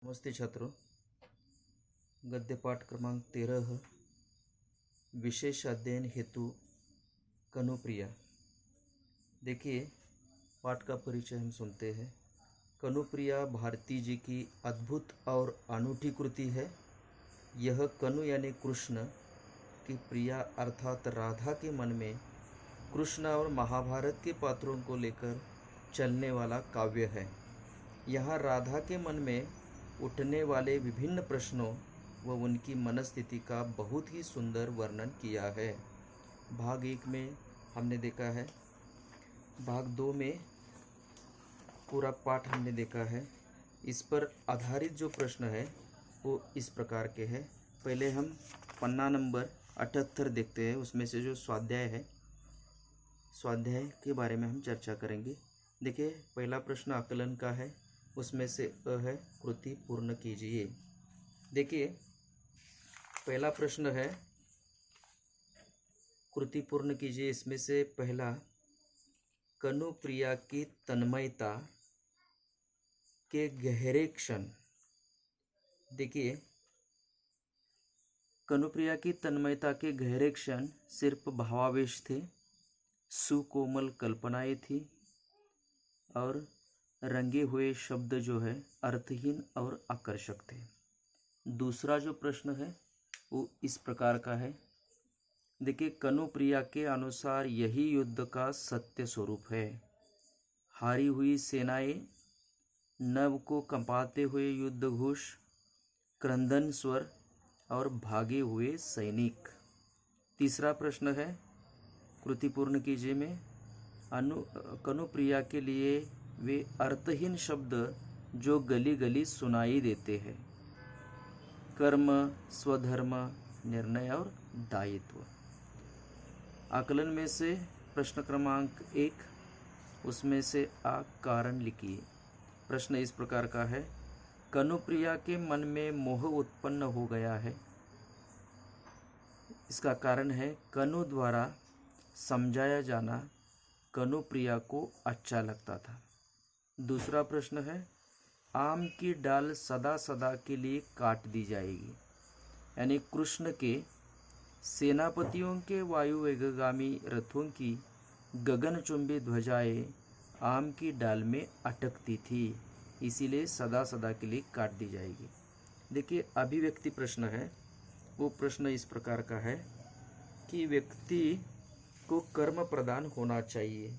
नमस्ते छात्रों। गद्य पाठ क्रमांक 13 विशेष अध्ययन हेतु कनुप्रिया। देखिए, पाठ का परिचय हम सुनते हैं। कनुप्रिया भारती जी की अद्भुत और अनूठी कृति है। यह कनु यानी कृष्ण की प्रिया अर्थात राधा के मन में कृष्ण और महाभारत के पात्रों को लेकर चलने वाला काव्य है। यहाँ राधा के मन में उठने वाले विभिन्न प्रश्नों व उनकी मनस्थिति का बहुत ही सुंदर वर्णन किया है। भाग 1 में हमने देखा है, भाग 2 में पूरा पाठ हमने देखा है। इस पर आधारित जो प्रश्न है वो इस प्रकार के हैं। पहले हम पन्ना नंबर 78 देखते हैं। उसमें से जो स्वाध्याय है, स्वाध्याय के बारे में हम चर्चा करेंगे। देखिए, पहला प्रश्न आकलन का है। उसमें से अ है, कृति पूर्ण कीजिए। देखिए, पहला प्रश्न है कृति पूर्ण कीजिए। इसमें से पहला, कनुप्रिया की तन्मयता के गहरे क्षण। देखिए, कनुप्रिया की तन्मयता के गहरे क्षण सिर्फ भावावेश थे, सुकोमल कल्पनाएं थी और रंगे हुए शब्द जो है अर्थहीन और आकर्षक थे। दूसरा जो प्रश्न है वो इस प्रकार का है। देखिए, कनुप्रिया के अनुसार यही युद्ध का सत्य स्वरूप है। हारी हुई सेनाएं, नभ को कंपाते हुए युद्ध घोष, क्रंदन स्वर और भागे हुए सैनिक। तीसरा प्रश्न है, कृति पूर्ण कीजिए में कनुप्रिया के लिए वे अर्थहीन शब्द जो गली गली सुनाई देते हैं। कर्म, स्वधर्म, निर्णय और दायित्व। आकलन में से प्रश्न क्रमांक 1, उसमें से आ कारण लिखिए। प्रश्न इस प्रकार का है, कनुप्रिया के मन में मोह उत्पन्न हो गया है। इसका कारण है कनु द्वारा समझाया जाना कनुप्रिया को अच्छा लगता था। दूसरा प्रश्न है, आम की डाल सदा सदा के लिए काट दी जाएगी। यानी कृष्ण के सेनापतियों के वायु वेगगामी रथों की गगनचुंबी ध्वजाएं आम की डाल में अटकती थी, इसीलिए सदा सदा के लिए काट दी जाएगी। देखिए, अभिव्यक्ति प्रश्न है। वो प्रश्न इस प्रकार का है कि व्यक्ति को कर्म प्रदान होना चाहिए।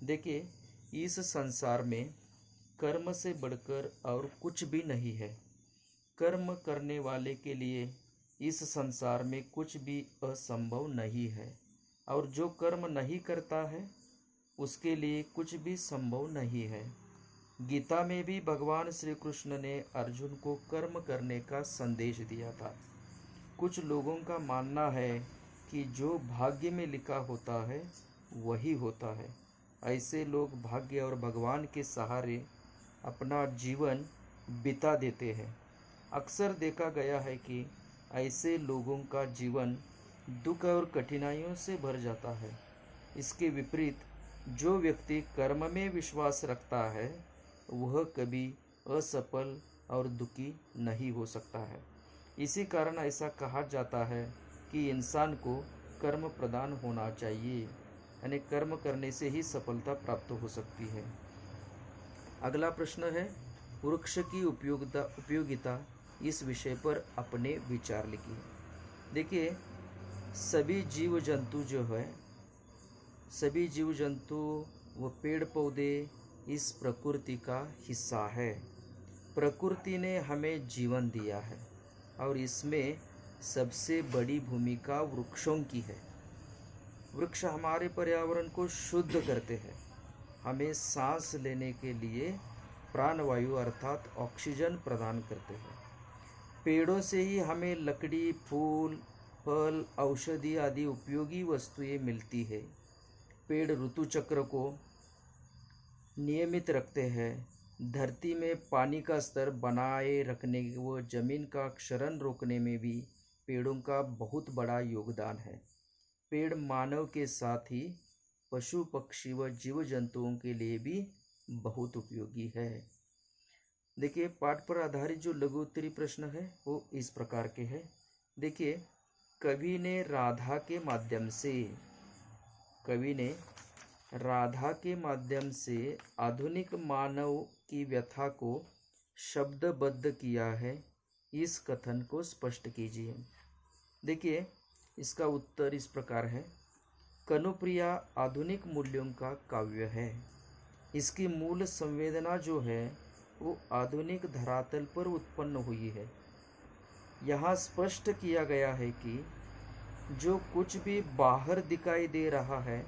देखिए, इस संसार में कर्म से बढ़कर और कुछ भी नहीं है। कर्म करने वाले के लिए इस संसार में कुछ भी असंभव नहीं है, और जो कर्म नहीं करता है उसके लिए कुछ भी संभव नहीं है। गीता में भी भगवान श्री कृष्ण ने अर्जुन को कर्म करने का संदेश दिया था। कुछ लोगों का मानना है कि जो भाग्य में लिखा होता है वही होता है। ऐसे लोग भाग्य और भगवान के सहारे अपना जीवन बिता देते हैं। अक्सर देखा गया है कि ऐसे लोगों का जीवन दुख और कठिनाइयों से भर जाता है। इसके विपरीत जो व्यक्ति कर्म में विश्वास रखता है वह कभी असफल और दुखी नहीं हो सकता है। इसी कारण ऐसा कहा जाता है कि इंसान को कर्म प्रदान होना चाहिए, यानी कर्म करने से ही सफलता प्राप्त हो सकती है। अगला प्रश्न है, वृक्ष की उपयोगिता इस विषय पर अपने विचार लिखिए। देखिए, सभी जीव जंतु व पेड़ पौधे इस प्रकृति का हिस्सा है। प्रकृति ने हमें जीवन दिया है और इसमें सबसे बड़ी भूमिका वृक्षों की है। वृक्ष हमारे पर्यावरण को शुद्ध करते हैं, हमें सांस लेने के लिए प्राणवायु अर्थात ऑक्सीजन प्रदान करते हैं। पेड़ों से ही हमें लकड़ी, फूल, फल, औषधि आदि उपयोगी वस्तुएं मिलती है। पेड़ ऋतु चक्र को नियमित रखते हैं। धरती में पानी का स्तर बनाए रखने व जमीन का क्षरण रोकने में भी पेड़ों का बहुत बड़ा योगदान है। पेड़ मानव के साथ ही पशु पक्षी व जीव जंतुओं के लिए भी बहुत उपयोगी है। देखिए पाठ पर आधारित जो लघु उत्तरी प्रश्न है वो इस प्रकार के हैं। देखिए, कवि ने राधा के माध्यम से कवि ने राधा के माध्यम से आधुनिक मानव की व्यथा को शब्दबद्ध किया है। इस कथन को स्पष्ट कीजिए। देखिए, इसका उत्तर इस प्रकार है। कनुप्रिया आधुनिक मूल्यों का काव्य है। इसकी मूल संवेदना जो है वो आधुनिक धरातल पर उत्पन्न हुई है। यहाँ स्पष्ट किया गया है कि जो कुछ भी बाहर दिखाई दे रहा है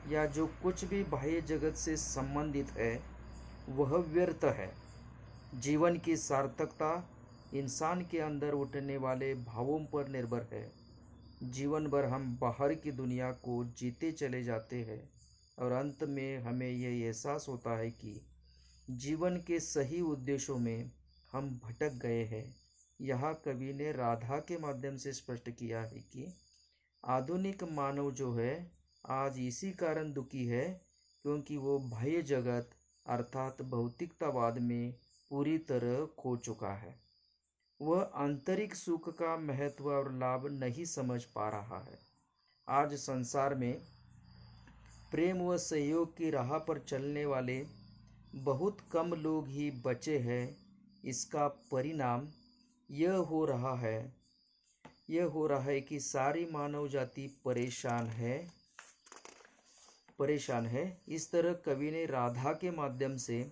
या जो कुछ भी बाह्य जगत से संबंधित है वह व्यर्थ है। जीवन की सार्थकता इंसान के अंदर उठने वाले भावों पर निर्भर है। जीवन भर हम बाहर की दुनिया को जीते चले जाते हैं और अंत में हमें यह एहसास होता है कि जीवन के सही उद्देश्यों में हम भटक गए हैं। यहाँ कवि ने राधा के माध्यम से स्पष्ट किया है कि आधुनिक मानव जो है आज इसी कारण दुखी है क्योंकि वो बाह्य जगत अर्थात भौतिकतावाद में पूरी तरह खो चुका है। वह आंतरिक सुख का महत्व और लाभ नहीं समझ पा रहा है। आज संसार में प्रेम व सहयोग की राह पर चलने वाले बहुत कम लोग ही बचे हैं। इसका परिणाम यह हो रहा है कि सारी मानव जाति परेशान है। इस तरह कवि ने राधा के माध्यम से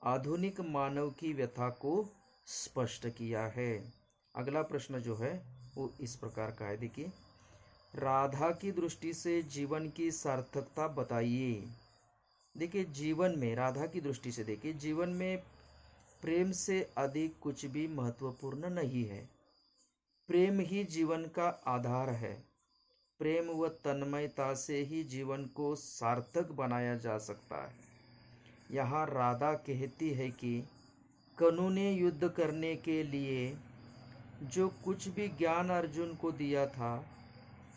आधुनिक मानव की व्यथा को स्पष्ट किया है। अगला प्रश्न जो है वो इस प्रकार का है। देखिए, राधा की दृष्टि से जीवन की सार्थकता बताइए। देखिए, जीवन में राधा की दृष्टि से देखिए, जीवन में प्रेम से अधिक कुछ भी महत्वपूर्ण नहीं है। प्रेम ही जीवन का आधार है। प्रेम व तन्मयता से ही जीवन को सार्थक बनाया जा सकता है। यहाँ राधा कहती है कि कनु ने युद्ध करने के लिए जो कुछ भी ज्ञान अर्जुन को दिया था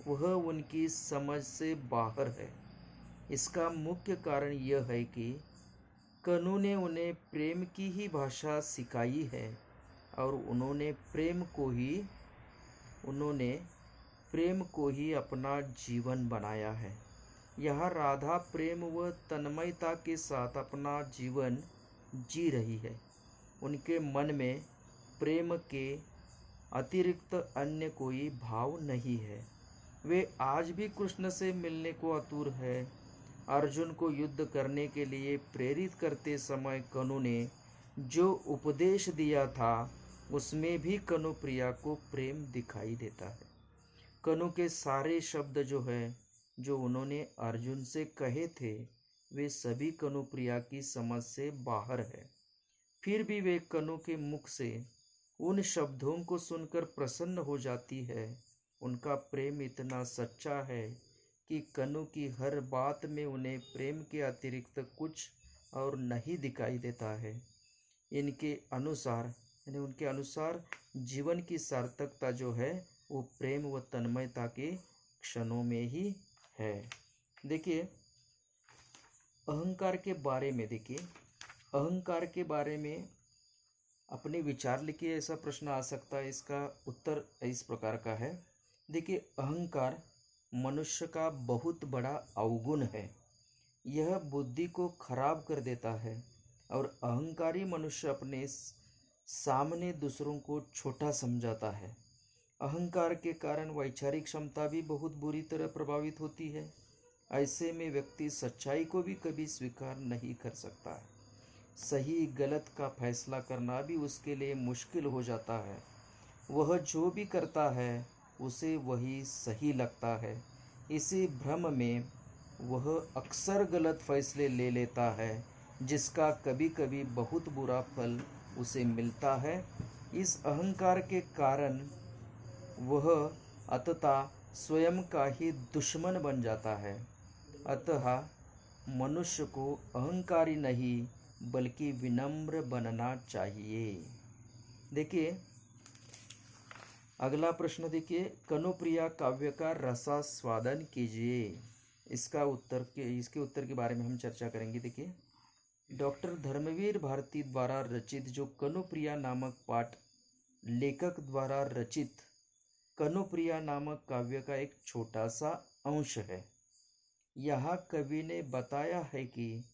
वह उनकी समझ से बाहर है। इसका मुख्य कारण यह है कि कनु ने उन्हें प्रेम की ही भाषा सिखाई है और उन्होंने प्रेम को ही अपना जीवन बनाया है। यह राधा प्रेम व तन्मयता के साथ अपना जीवन जी रही है। उनके मन में प्रेम के अतिरिक्त अन्य कोई भाव नहीं है। वे आज भी कृष्ण से मिलने को आतुर है। अर्जुन को युद्ध करने के लिए प्रेरित करते समय कनु ने जो उपदेश दिया था उसमें भी कनु प्रिया को प्रेम दिखाई देता है। कनु के सारे शब्द जो उन्होंने अर्जुन से कहे थे वे सभी कनु प्रिया की समझ से बाहर है। फिर भी वे कनु के मुख से उन शब्दों को सुनकर प्रसन्न हो जाती है। उनका प्रेम इतना सच्चा है कि कनु की हर बात में उन्हें प्रेम के अतिरिक्त कुछ और नहीं दिखाई देता है। उनके अनुसार जीवन की सार्थकता जो है वो प्रेम व तन्मयता के क्षणों में ही है। देखिए, अहंकार के बारे में अपने विचार लिखिए। ऐसा प्रश्न आ सकता है। इसका उत्तर इस प्रकार का है। देखिए, अहंकार मनुष्य का बहुत बड़ा अवगुण है। यह बुद्धि को खराब कर देता है और अहंकारी मनुष्य अपने सामने दूसरों को छोटा समझाता है। अहंकार के कारण वैचारिक क्षमता भी बहुत बुरी तरह प्रभावित होती है। ऐसे में व्यक्ति सच्चाई को भी कभी स्वीकार नहीं कर सकता है। सही गलत का फैसला करना भी उसके लिए मुश्किल हो जाता है। वह जो भी करता है उसे वही सही लगता है। इसी भ्रम में वह अक्सर गलत फैसले ले लेता है जिसका कभी कभी बहुत बुरा फल उसे मिलता है। इस अहंकार के कारण वह अंततः स्वयं का ही दुश्मन बन जाता है। अतः मनुष्य को अहंकारी नहीं बल्कि विनम्र बनना चाहिए। देखिए, अगला प्रश्न देखिए, कनुप्रिया काव्य का रसास्वादन कीजिए। इसके उत्तर के बारे में हम चर्चा करेंगे। देखिए, डॉक्टर धर्मवीर भारती द्वारा रचित जो कनुप्रिया नामक पाठ लेखक द्वारा रचित कनुप्रिया नामक काव्य का एक छोटा सा अंश है। यहाँ कवि ने बताया है कि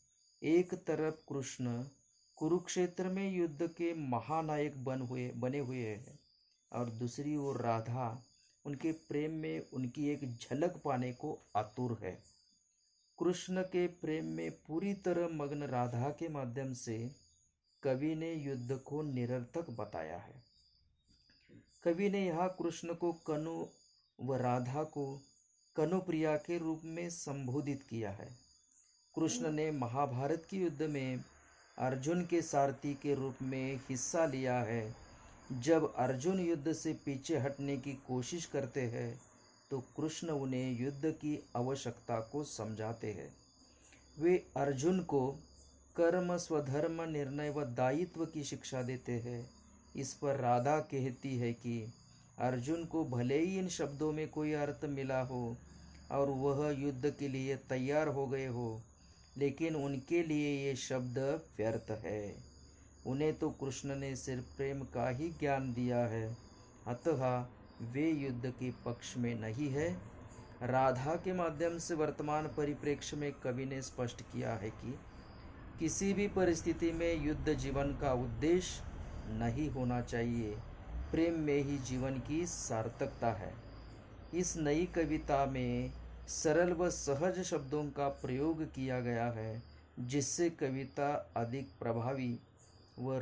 एक तरफ कृष्ण कुरुक्षेत्र में युद्ध के महानायक बने हुए हैं और दूसरी ओर राधा उनके प्रेम में उनकी एक झलक पाने को आतुर है। कृष्ण के प्रेम में पूरी तरह मग्न राधा के माध्यम से कवि ने युद्ध को निरर्थक बताया है। कवि ने यहाँ कृष्ण को कनु व राधा को कनुप्रिया के रूप में संबोधित किया है। कृष्ण ने महाभारत के युद्ध में अर्जुन के सारथी के रूप में हिस्सा लिया है। जब अर्जुन युद्ध से पीछे हटने की कोशिश करते हैं तो कृष्ण उन्हें युद्ध की आवश्यकता को समझाते हैं। वे अर्जुन को कर्म, स्वधर्म, निर्णय व दायित्व की शिक्षा देते हैं। इस पर राधा कहती है कि अर्जुन को भले ही इन शब्दों में कोई अर्थ मिला हो और वह युद्ध के लिए तैयार हो गए हो, लेकिन उनके लिए ये शब्द व्यर्थ है। उन्हें तो कृष्ण ने सिर्फ प्रेम का ही ज्ञान दिया है, अतः वे युद्ध के पक्ष में नहीं है। राधा के माध्यम से वर्तमान परिप्रेक्ष्य में कवि ने स्पष्ट किया है कि किसी भी परिस्थिति में युद्ध जीवन का उद्देश्य नहीं होना चाहिए, प्रेम में ही जीवन की सार्थकता है। इस नई कविता में सरल व सहज शब्दों का प्रयोग किया गया है, जिससे कविता अधिक प्रभावी व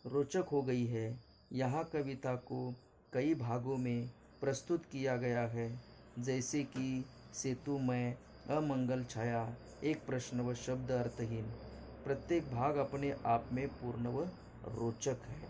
रोचक हो गई है। यहाँ कविता को कई भागों में प्रस्तुत किया गया है, जैसे कि सेतु में, अमंगल छाया, एक प्रश्न व शब्द अर्थहीन। प्रत्येक भाग अपने आप में पूर्ण व रोचक है।